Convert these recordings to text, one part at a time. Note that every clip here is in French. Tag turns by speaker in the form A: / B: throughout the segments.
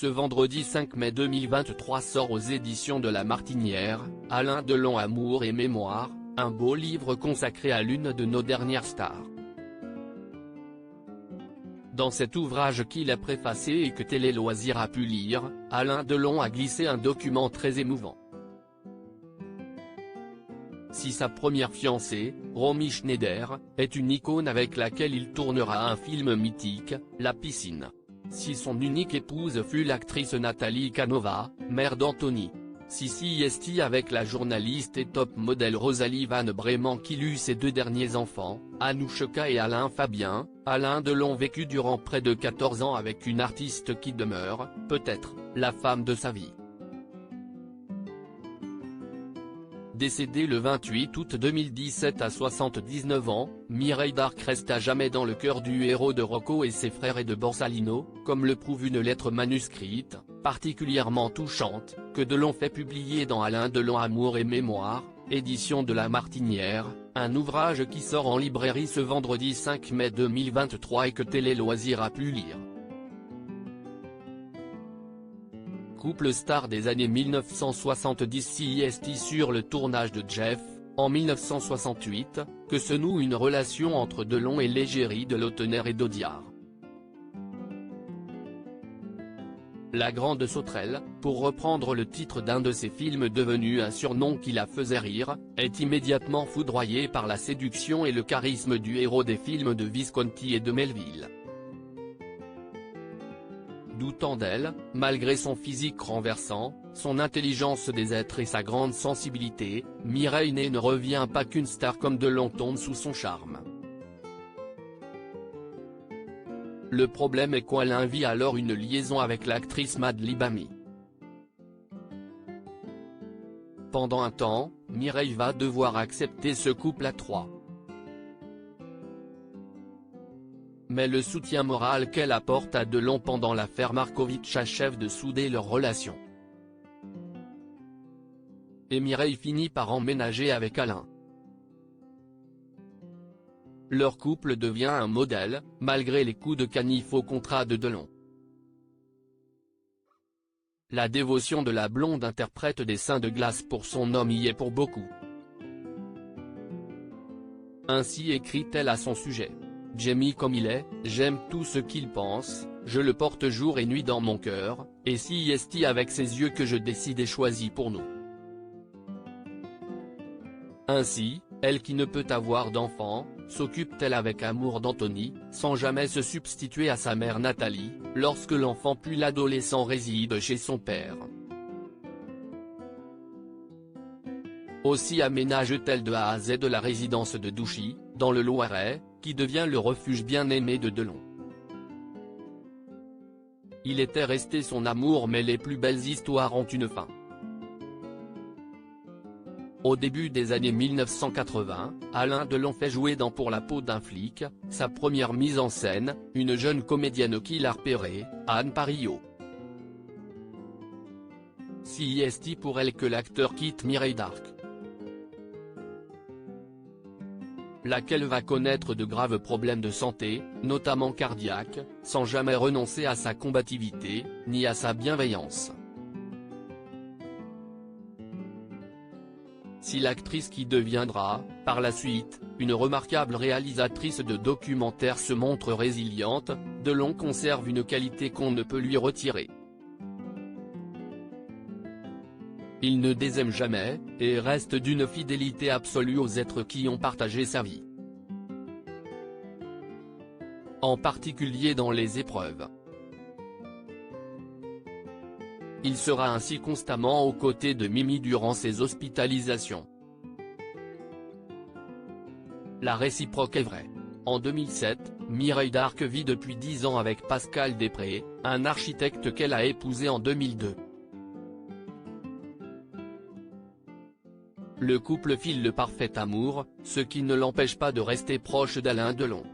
A: Ce vendredi 5 mai 2023 sort aux éditions de La Martinière, Alain Delon Amour et Mémoire, un beau livre consacré à l'une de nos dernières stars. Dans cet ouvrage qu'il a préfacé et que Télé Loisirs a pu lire, Alain Delon a glissé un document très émouvant. Si sa première fiancée, Romy Schneider, est une icône avec laquelle il tournera un film mythique, La Piscine. Si son unique épouse fut l'actrice Nathalie Canova, mère d'Anthony. Si CIST avec la journaliste et top modèle Rosalie Van Breeman qu'il eut ses deux derniers enfants, Anouchka et Alain Fabien, Alain Delon vécu durant près de 14 ans avec une artiste qui demeure, peut-être, la femme de sa vie. Décédée le 28 août 2017 à 79 ans, Mireille Darc reste à jamais dans le cœur du héros de Rocco et ses frères et de Borsalino, comme le prouve une lettre manuscrite, particulièrement touchante, que Delon fait publier dans Alain Delon Amour et Mémoire, édition de La Martinière, un ouvrage qui sort en librairie ce vendredi 5 mai 2023 et que Télé Loisirs a pu lire. Couple star des années 1970 CIST sur le tournage de Jeff, en 1968, que se noue une relation entre Delon et l'égérie de Lautner et d'Audiard. La grande sauterelle, pour reprendre le titre d'un de ses films devenu un surnom qui la faisait rire, est immédiatement foudroyée par la séduction et le charisme du héros des films de Visconti et de Melville. Doutant d'elle, malgré son physique renversant, son intelligence des êtres et sa grande sensibilité, Mireille ne revient pas qu'une star comme Delon tombe sous son charme. Le problème est qu'elle vit alors une liaison avec l'actrice Madly Bami. Pendant un temps, Mireille va devoir accepter ce couple à trois. Mais le soutien moral qu'elle apporte à Delon pendant l'affaire Markovitch achève de souder leur relation. Et Mireille finit par emménager avec Alain. Leur couple devient un modèle, malgré les coups de canif au contrat de Delon. La dévotion de la blonde interprète des seins de glace pour son homme y est pour beaucoup. Ainsi écrit-elle à son sujet. Jamie comme il est, j'aime tout ce qu'il pense, je le porte jour et nuit dans mon cœur, et CIST avec ses yeux que je décide et choisis pour nous. Ainsi, elle qui ne peut avoir d'enfant, s'occupe-t-elle avec amour d'Anthony, sans jamais se substituer à sa mère Nathalie, lorsque l'enfant puis l'adolescent réside chez son père. Aussi aménage-t-elle de A à Z de la résidence de Douchy, dans le Loiret, qui devient le refuge bien-aimé de Delon. Il était resté son amour mais les plus belles histoires ont une fin. Au début des années 1980, Alain Delon fait jouer dans Pour la peau d'un flic, sa première mise en scène, une jeune comédienne qu'il a repérée, Anne Parillot. CIST pour elle que l'acteur quitte Mireille Darc, laquelle va connaître de graves problèmes de santé, notamment cardiaques, sans jamais renoncer à sa combativité, ni à sa bienveillance. Si l'actrice qui deviendra, par la suite, une remarquable réalisatrice de documentaires se montre résiliente, Delon conserve une qualité qu'on ne peut lui retirer. Il ne désaime jamais, et reste d'une fidélité absolue aux êtres qui ont partagé sa vie. En particulier dans les épreuves. Il sera ainsi constamment aux côtés de Mimi durant ses hospitalisations. La réciproque est vraie. En 2007, Mireille Darc vit depuis 10 ans avec Pascal Després, un architecte qu'elle a épousé en 2002. Le couple file le parfait amour, ce qui ne l'empêche pas de rester proche d'Alain Delon.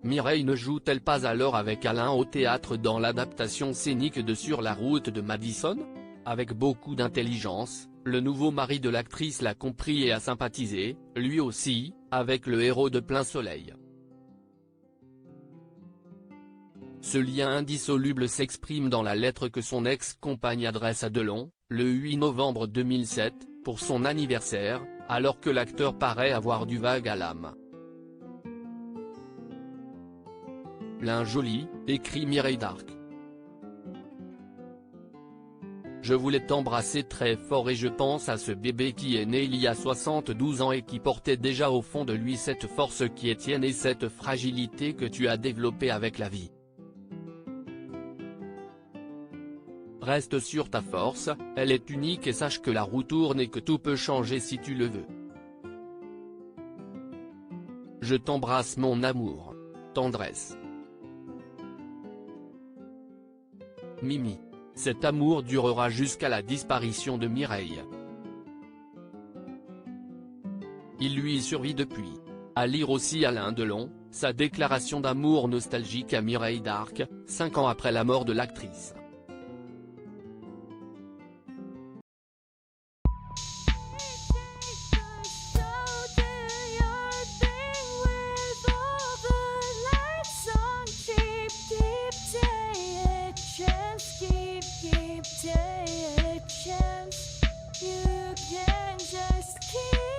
A: Mireille ne joue-t-elle pas alors avec Alain au théâtre dans l'adaptation scénique de Sur la route de Madison ? Avec beaucoup d'intelligence, le nouveau mari de l'actrice l'a compris et a sympathisé, lui aussi, avec le héros de Plein Soleil. Ce lien indissoluble s'exprime dans la lettre que son ex-compagne adresse à Delon, le 8 novembre 2007, pour son anniversaire, alors que l'acteur paraît avoir du vague à l'âme. L'un joli, écrit Mireille d'Arc. Je voulais t'embrasser très fort et je pense à ce bébé qui est né il y a 72 ans et qui portait déjà au fond de lui cette force qui est tienne et cette fragilité que tu as développée avec la vie. Reste sur ta force, elle est unique et sache que la roue tourne et que tout peut changer si tu le veux. Je t'embrasse mon amour. Tendresse. Mimi. Cet amour durera jusqu'à la disparition de Mireille. Il lui survit depuis. À lire aussi Alain Delon, sa déclaration d'amour nostalgique à Mireille d'Arc, 5 ans après la mort de l'actrice.
B: Keep taking a chance. You can just keep